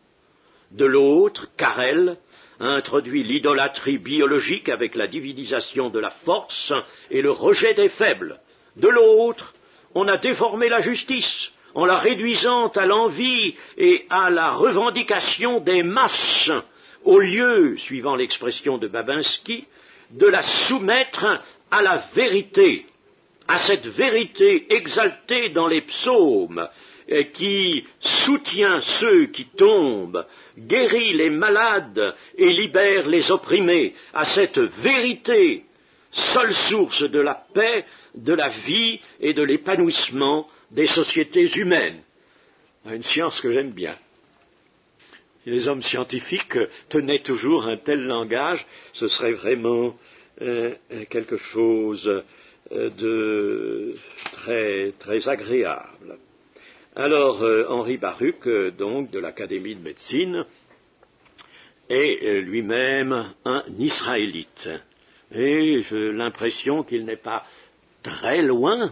De l'autre, Carrel a introduit l'idolâtrie biologique avec la divinisation de la force et le rejet des faibles. De l'autre, on a déformé la justice en la réduisant à l'envie et à la revendication des masses, au lieu, suivant l'expression de Babinski, de la soumettre à la vérité, à cette vérité exaltée dans les psaumes, qui soutient ceux qui tombent, guérit les malades et libère les opprimés, à cette vérité, seule source de la paix, de la vie et de l'épanouissement des sociétés humaines. Une science que j'aime bien. Si les hommes scientifiques tenaient toujours un tel langage, ce serait vraiment quelque chose de très, très agréable. Alors, Henri Baruch, donc, de l'Académie de médecine, est lui-même un Israélite. Et j'ai l'impression qu'il n'est pas très loin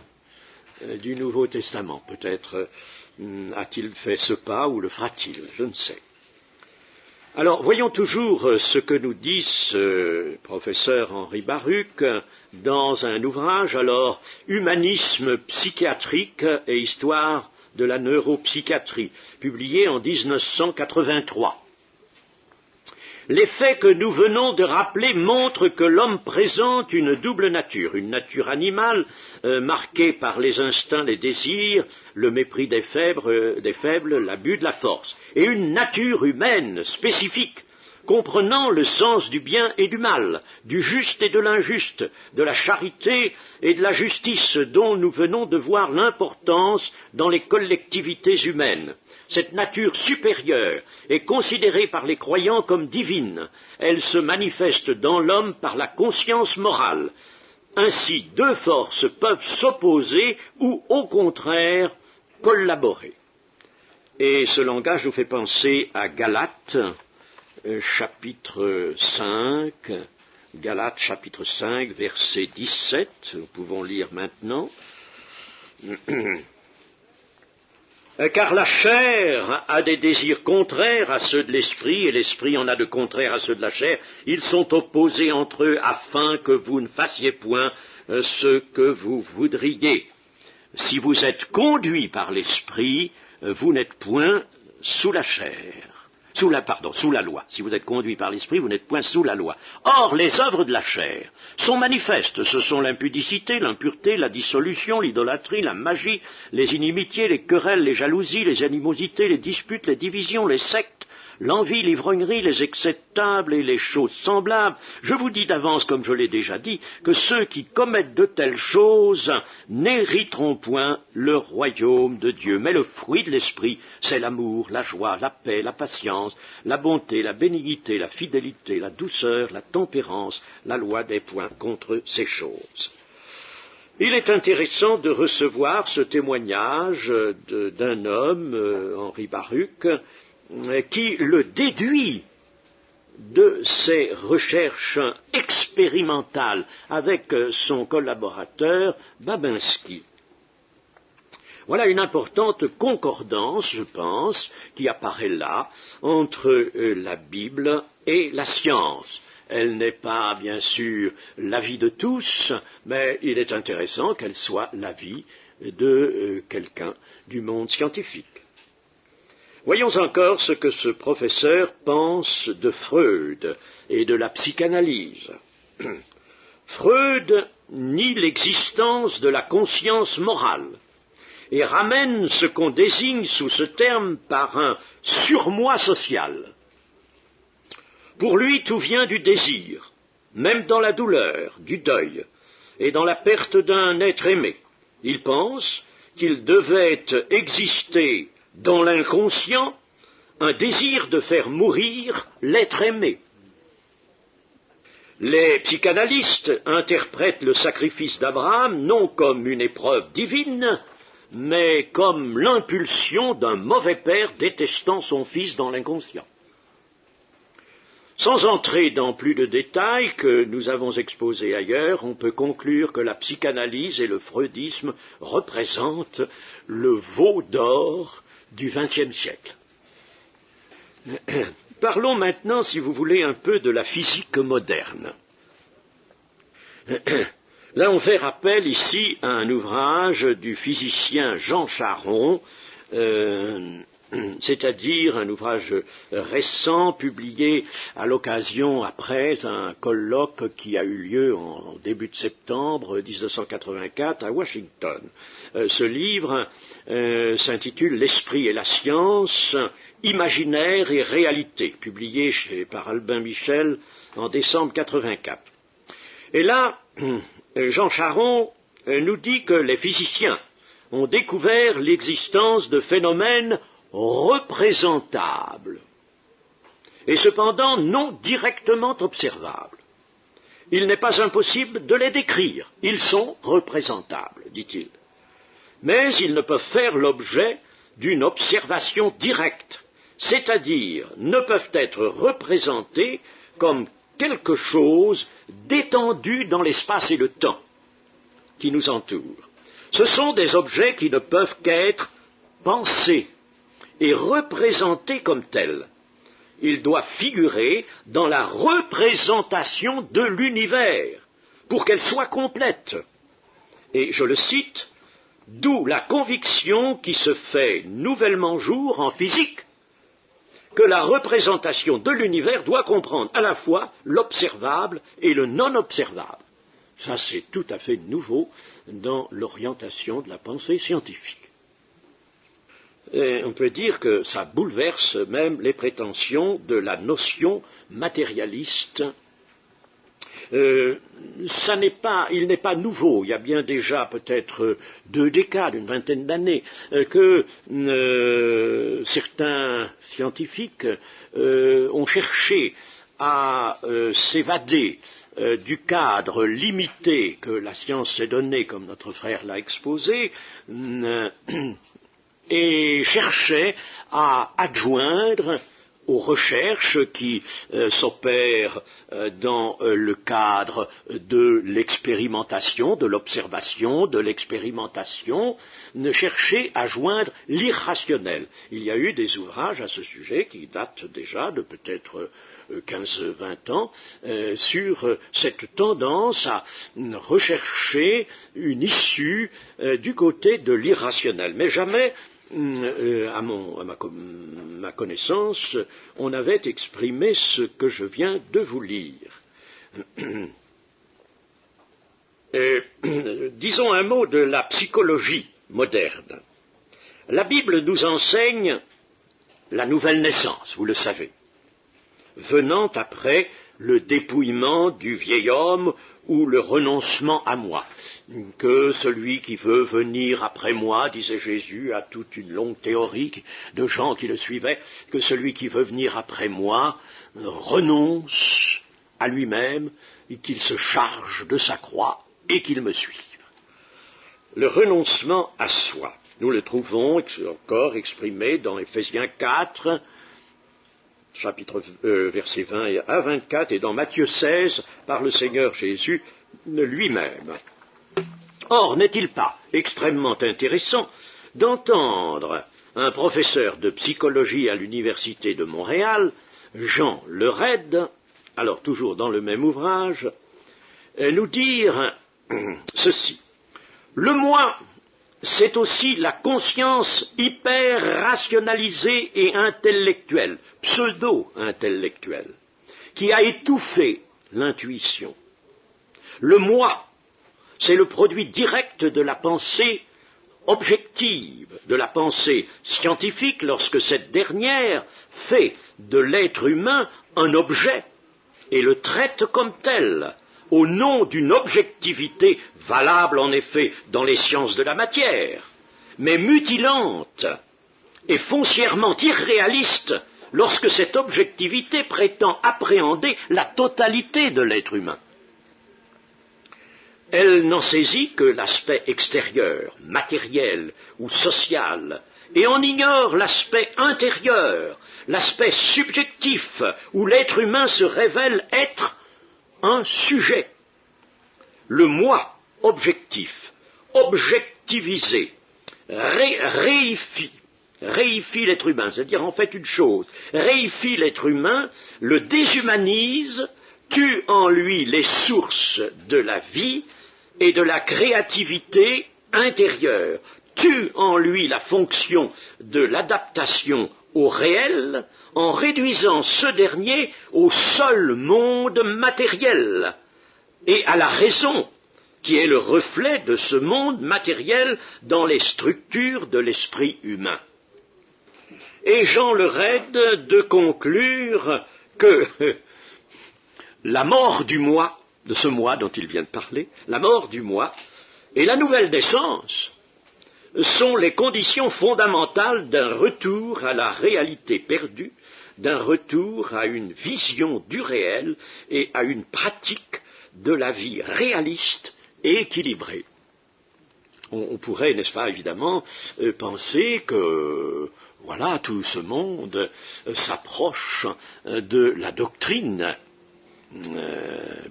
du Nouveau Testament. Peut-être a-t-il fait ce pas ou le fera-t-il, je ne sais. Alors, voyons toujours ce que nous dit ce professeur Henri Baruch dans un ouvrage, alors, Humanisme psychiatrique et histoire de la neuropsychiatrie, publié en 1983. Les faits que nous venons de rappeler montrent que l'homme présente une double nature, une nature animale marquée par les instincts, les désirs, le mépris des faibles, l'abus de la force, et une nature humaine spécifique, comprenant le sens du bien et du mal, du juste et de l'injuste, de la charité et de la justice dont nous venons de voir l'importance dans les collectivités humaines. Cette nature supérieure est considérée par les croyants comme divine. Elle se manifeste dans l'homme par la conscience morale. Ainsi, deux forces peuvent s'opposer ou, au contraire, collaborer. Et ce langage nous fait penser à Galates, chapitre 5, Galates, chapitre 5, verset 17, nous pouvons lire maintenant. Car la chair a des désirs contraires à ceux de l'esprit, et l'esprit en a de contraires à ceux de la chair. Ils sont opposés entre eux afin que vous ne fassiez point ce que vous voudriez. Si vous êtes conduit par l'esprit, vous n'êtes point sous la chair. Sous la loi. Si vous êtes conduit par l'esprit, vous n'êtes point sous la loi. Or, les œuvres de la chair sont manifestes. Ce sont l'impudicité, l'impureté, la dissolution, l'idolâtrie, la magie, les inimitiés, les querelles, les jalousies, les animosités, les disputes, les divisions, les sectes, l'envie, l'ivrognerie, les excès de table et les choses semblables. Je vous dis d'avance, comme je l'ai déjà dit, que ceux qui commettent de telles choses n'hériteront point le royaume de Dieu. Mais le fruit de l'esprit, c'est l'amour, la joie, la paix, la patience, la bonté, la bénignité, la fidélité, la douceur, la tempérance. La loi n'est point contre ces choses. Il est intéressant de recevoir ce témoignage d'un homme, Henri Baruch, qui le déduit de ses recherches expérimentales avec son collaborateur Babinski. Voilà une importante concordance, je pense, qui apparaît là entre la Bible et la science. Elle n'est pas, bien sûr, l'avis de tous, mais il est intéressant qu'elle soit l'avis de quelqu'un du monde scientifique. Voyons encore ce que ce professeur pense de Freud et de la psychanalyse. Freud nie l'existence de la conscience morale et ramène ce qu'on désigne sous ce terme par un surmoi social. Pour lui, tout vient du désir, même dans la douleur, du deuil et dans la perte d'un être aimé. Il pense qu'il devait exister dans l'inconscient un désir de faire mourir l'être aimé. Les psychanalystes interprètent le sacrifice d'Abraham non comme une épreuve divine, mais comme l'impulsion d'un mauvais père détestant son fils dans l'inconscient. Sans entrer dans plus de détails que nous avons exposés ailleurs, on peut conclure que la psychanalyse et le freudisme représentent le veau d'or du XXe siècle. Parlons maintenant, si vous voulez, un peu de la physique moderne. Là, on fait rappel ici à un ouvrage du physicien Jean Charron, c'est-à-dire un ouvrage récent, publié à l'occasion, après un colloque qui a eu lieu en début de septembre 1984 à Washington. Ce livre s'intitule « L'esprit et la science, imaginaire et réalité », publié par Albin Michel en décembre 1984. Et là, Jean Charron nous dit que les physiciens ont découvert l'existence de phénomènes représentables, et cependant non directement observables. Il n'est pas impossible de les décrire, ils sont représentables, dit-il. Mais ils ne peuvent faire l'objet d'une observation directe, c'est-à-dire ne peuvent être représentés comme quelque chose d'étendu dans l'espace et le temps qui nous entoure. Ce sont des objets qui ne peuvent qu'être pensés et représentés comme tels. Ils doivent figurer dans la représentation de l'univers pour qu'elle soit complète. Et je le cite, « D'où la conviction qui se fait nouvellement jour en physique que la représentation de l'univers doit comprendre à la fois l'observable et le non-observable. » Ça, c'est tout à fait nouveau dans l'orientation de la pensée scientifique. Et on peut dire que ça bouleverse même les prétentions de la notion matérialiste. Il n'est pas nouveau, il y a bien déjà peut-être 2 décades, une vingtaine d'années, que certains scientifiques ont cherché à s'évader du cadre limité que la science s'est donné, comme notre frère l'a exposé, et cherchaient à adjoindre aux recherches qui s'opèrent dans le cadre de l'expérimentation, de l'observation, de l'expérimentation, chercher à joindre l'irrationnel. Il y a eu des ouvrages à ce sujet qui datent déjà de peut-être 15-20 ans sur cette tendance à rechercher une issue du côté de l'irrationnel. Mais jamais à ma connaissance, on avait exprimé ce que je viens de vous lire. Disons un mot de la psychologie moderne. La Bible nous enseigne la nouvelle naissance, vous le savez, venant après le dépouillement du vieil homme ou le renoncement à moi. Que celui qui veut venir après moi, disait Jésus à toute une longue théorie de gens qui le suivaient, que celui qui veut venir après moi renonce à lui-même et qu'il se charge de sa croix et qu'il me suive. Le renoncement à soi, nous le trouvons encore exprimé dans Éphésiens 4, chapitre versets 20 à 24, et dans Matthieu 16, par le Seigneur Jésus lui-même. Or, n'est-il pas extrêmement intéressant d'entendre un professeur de psychologie à l'Université de Montréal, Jean Lered, alors toujours dans le même ouvrage, nous dire ceci. Le moi, c'est aussi la conscience hyper-rationalisée et intellectuelle, pseudo-intellectuelle, qui a étouffé l'intuition. Le moi c'est le produit direct de la pensée objective, de la pensée scientifique, lorsque cette dernière fait de l'être humain un objet et le traite comme tel, au nom d'une objectivité valable en effet dans les sciences de la matière, mais mutilante et foncièrement irréaliste lorsque cette objectivité prétend appréhender la totalité de l'être humain. Elle n'en saisit que l'aspect extérieur, matériel ou social, et en ignore l'aspect intérieur, l'aspect subjectif, où l'être humain se révèle être un sujet. Le moi objectif, objectivisé, réifie l'être humain, c'est-à-dire en fait une chose, réifie l'être humain, le déshumanise, tue en lui les sources de la vie et de la créativité intérieure, tue en lui la fonction de l'adaptation au réel, en réduisant ce dernier au seul monde matériel et à la raison, qui est le reflet de ce monde matériel dans les structures de l'esprit humain. Et Jean le Raide de conclure que la mort du moi, de ce moi dont il vient de parler, la mort du moi et la nouvelle naissance sont les conditions fondamentales d'un retour à la réalité perdue, d'un retour à une vision du réel et à une pratique de la vie réaliste et équilibrée. On pourrait, n'est-ce pas, évidemment, penser que, voilà, tout ce monde s'approche de la doctrine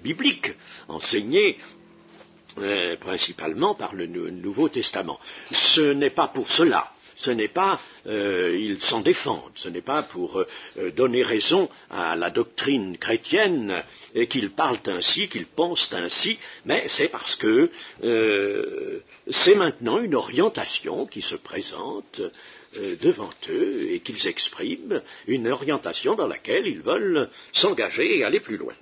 biblique, enseignée principalement par le Nouveau Testament. Ce n'est pas pour cela. Ce n'est pas, ils s'en défendent, ce n'est pas pour donner raison à la doctrine chrétienne qu'ils parlent ainsi, qu'ils pensent ainsi, mais c'est parce que c'est maintenant une orientation qui se présente devant eux et qu'ils expriment, une orientation dans laquelle ils veulent s'engager et aller plus loin.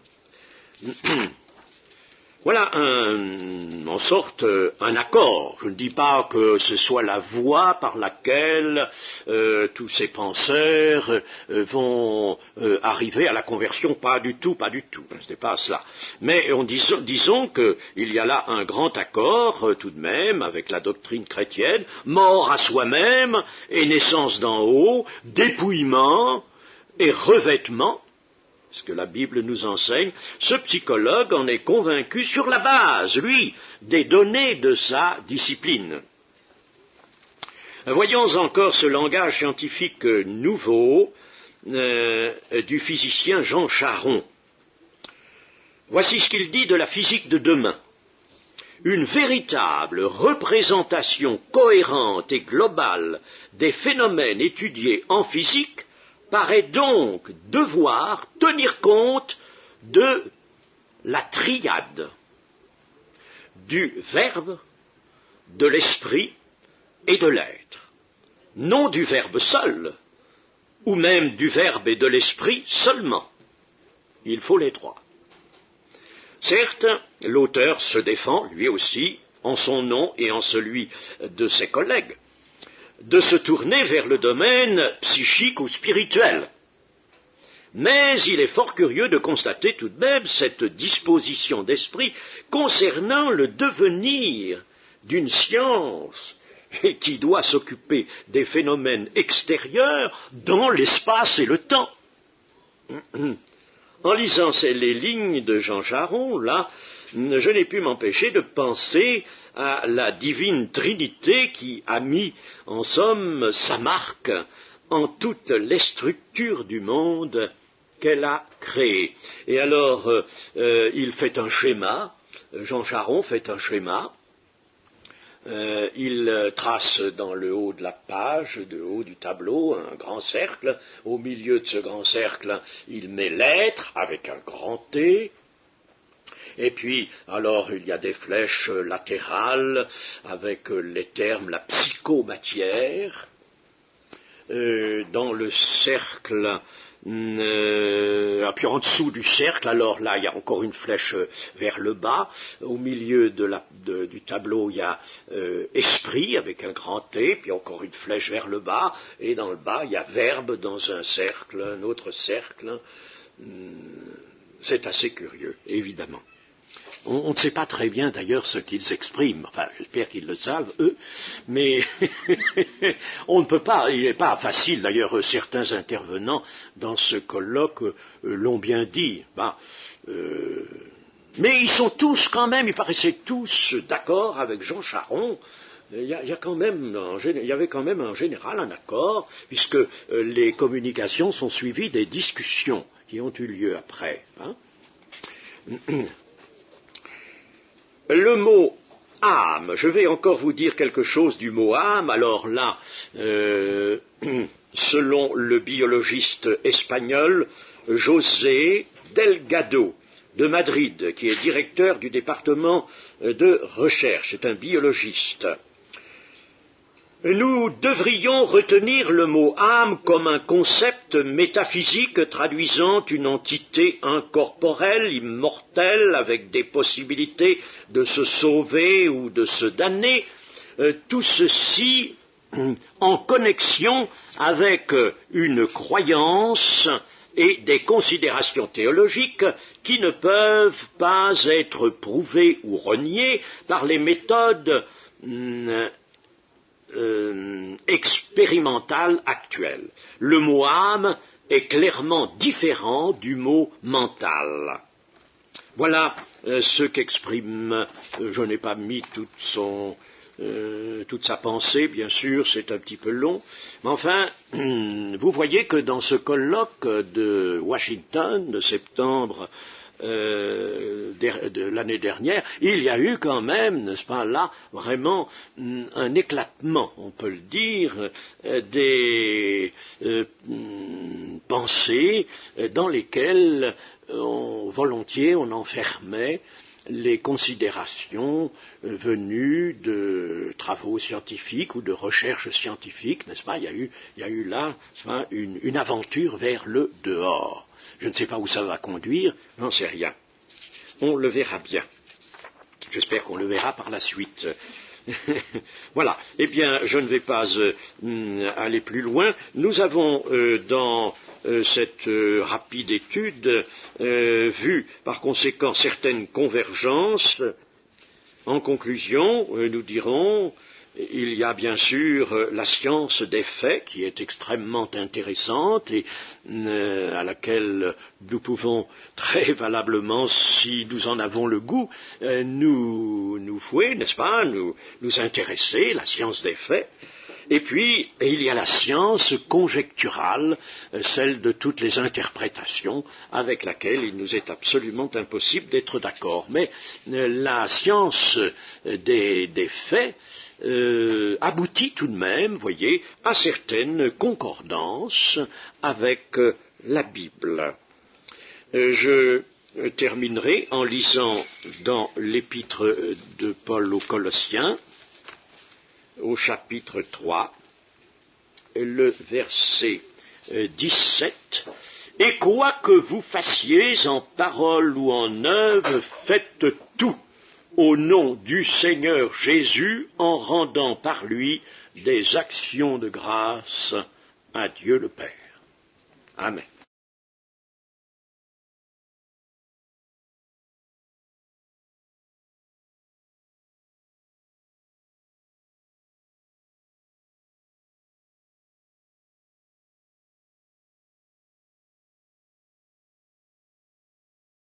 Voilà en sorte un accord. Je ne dis pas que ce soit la voie par laquelle tous ces penseurs vont arriver à la conversion, pas du tout, ce n'est pas cela. Mais disons qu'il y a là un grand accord tout de même avec la doctrine chrétienne, mort à soi-même et naissance d'en haut, dépouillement et revêtement. Ce que la Bible nous enseigne, ce psychologue en est convaincu sur la base, lui, des données de sa discipline. Voyons encore ce langage scientifique nouveau du physicien Jean Charron. Voici ce qu'il dit de la physique de demain. Une véritable représentation cohérente et globale des phénomènes étudiés en physique paraît donc devoir tenir compte de la triade du verbe, de l'esprit et de l'être, non du verbe seul, ou même du verbe et de l'esprit seulement. Il faut les trois. Certes, l'auteur se défend, lui aussi, en son nom et en celui de ses collègues, de se tourner vers le domaine psychique ou spirituel. Mais il est fort curieux de constater tout de même cette disposition d'esprit concernant le devenir d'une science qui doit s'occuper des phénomènes extérieurs dans l'espace et le temps. En lisant les lignes de Jean Charron, là, je n'ai pu m'empêcher de penser à la divine Trinité qui a mis, en somme, sa marque en toutes les structures du monde qu'elle a créées. Et alors, il fait un schéma, Jean Charron fait un schéma, il trace dans le haut de la page, le haut du tableau, un grand cercle. Au milieu de ce grand cercle, il met l'être avec un grand T. Et puis, alors, il y a des flèches latérales avec les termes la psychomatière. Dans le cercle Puis en dessous du cercle, alors là, il y a encore une flèche vers le bas. Au milieu du tableau, il y a esprit avec un grand T, puis encore une flèche vers le bas. Et dans le bas, il y a verbe dans un cercle, un autre cercle. C'est assez curieux, évidemment. On ne sait pas très bien d'ailleurs ce qu'ils expriment, enfin j'espère qu'ils le savent eux, mais on ne peut pas, il n'est pas facile d'ailleurs, certains intervenants dans ce colloque l'ont bien dit, mais ils sont tous quand même, ils paraissaient tous d'accord avec Jean Charron. Il y avait quand même en général un accord, puisque les communications sont suivies des discussions qui ont eu lieu après. Le mot âme, je vais encore vous dire quelque chose du mot âme. Alors là, selon le biologiste espagnol José Delgado de Madrid, qui est directeur du département de recherche, c'est un biologiste. Nous devrions retenir le mot âme comme un concept métaphysique traduisant une entité incorporelle, immortelle, avec des possibilités de se sauver ou de se damner, tout ceci en connexion avec une croyance et des considérations théologiques qui ne peuvent pas être prouvées ou reniées par les méthodes expérimentale actuelle. Le mot âme est clairement différent du mot mental. Voilà ce qu'exprime, je n'ai pas mis toute sa pensée, bien sûr, c'est un petit peu long, mais enfin, vous voyez que dans ce colloque de Washington, de septembre de l'année dernière, il y a eu quand même, n'est-ce pas, là, vraiment un éclatement, on peut le dire, des pensées dans lesquelles volontiers on enfermait les considérations venues de travaux scientifiques ou de recherches scientifiques, n'est-ce pas? Il y a eu là une aventure vers le dehors. Je ne sais pas où ça va conduire, j'en sais rien. On le verra bien. J'espère qu'on le verra par la suite. Voilà. Eh bien, je ne vais pas aller plus loin. Nous avons dans cette rapide étude vu par conséquent certaines convergences. En conclusion, nous dirons, il y a bien sûr la science des faits qui est extrêmement intéressante et à laquelle nous pouvons très valablement, si nous en avons le goût, nous vouer, n'est-ce pas, nous intéresser, la science des faits. Et puis, il y a la science conjecturale, celle de toutes les interprétations, avec laquelle il nous est absolument impossible d'être d'accord. Mais la science des faits aboutit tout de même, voyez, à certaines concordances avec la Bible. Je terminerai en lisant dans l'épître de Paul aux Colossiens, au chapitre 3, le verset 17, « Et quoi que vous fassiez en parole ou en œuvre, faites tout au nom du Seigneur Jésus, en rendant par lui des actions de grâce à Dieu le Père. » Amen.